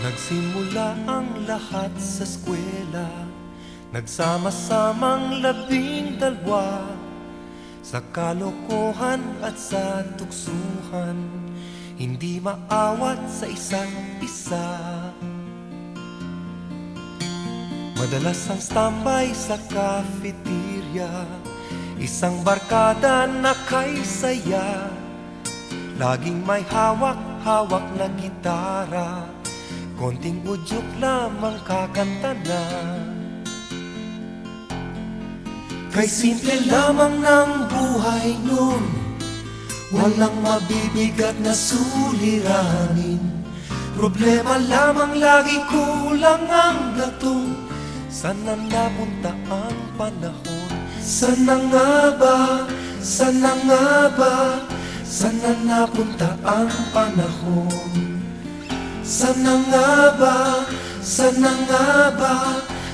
Nagsimula ang lahat sa eskwela, nagsama-samang 12 sa kalokohan at sa tuksuhan, hindi maawat sa isa't isa. Madalas ang standby sa cafeteria, isang barkada na kay saya, laging may hawak-hawak na gitara, konting udyok lamang kakanta na. Kay simple lamang ng buhay nun, walang mabibigat na suliranin. Problema lamang lagi, kulang ang gatong. Saan na napunta ang panahon? Saan na nga ba? Saan na nga ba? Saan na napunta ang panahon? Saan na nga ba? Saan na nga ba?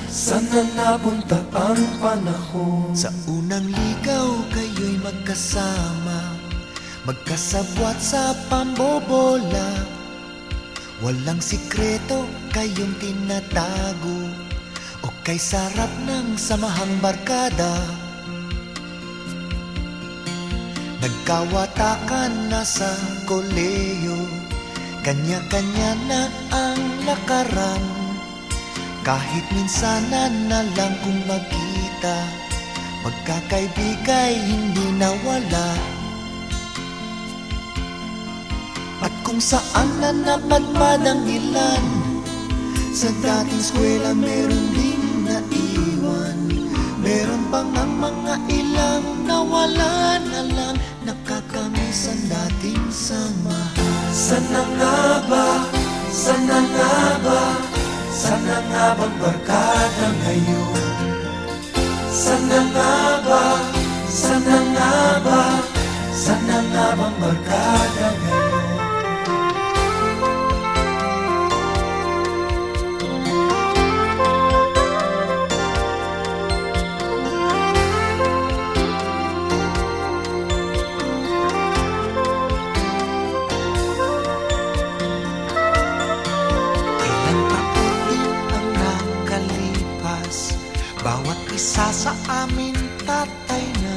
Saan na napunta ang panahon? Sa unang ligaw kayo'y magkasama, magkasabwat sa pambobola. Walang sikreto kayong tinatago, o kay sarap ng samahang barkada. Nagkawatakan na sa koleyo, kanya-kanya na ang lakaran. Kahit minsanan na lang kung magkita, magkakaibigay hindi nawala. At kung saan na napadpad ang ilan, sa dating eskwela meron ding naiwan. Meron pang ang mga ilang nawala na lang, nakakamiss ang dating samahan. Saan na nga ba? Saan na nga ba? Saan na nga bang barkada ngayon? Saan na nga ba? Saan na nga ba? Saan na nga bang barkada ngayon? Bawat isa sa amin tatay na,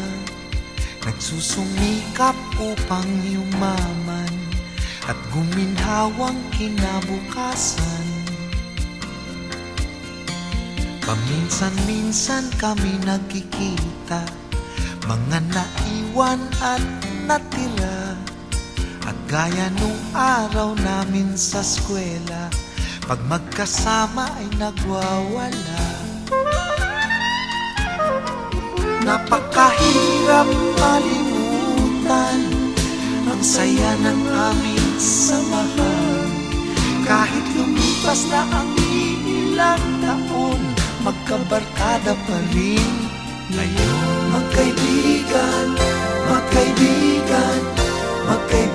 nagsusumikap upang yumaman at guminhawang kinabukasan. Paminsan-minsan kami nagkikita, mga naiwan at natira. At gaya nung araw namin sa eskwela, pag magkasama ay nagwawala. Napakahirap malimutan ang saya ng aming samahan. Kahit lumipas na ang ilang taon, magkabarkada pa rin ngayon. Magkaibigan, magkaibigan, magkaibigan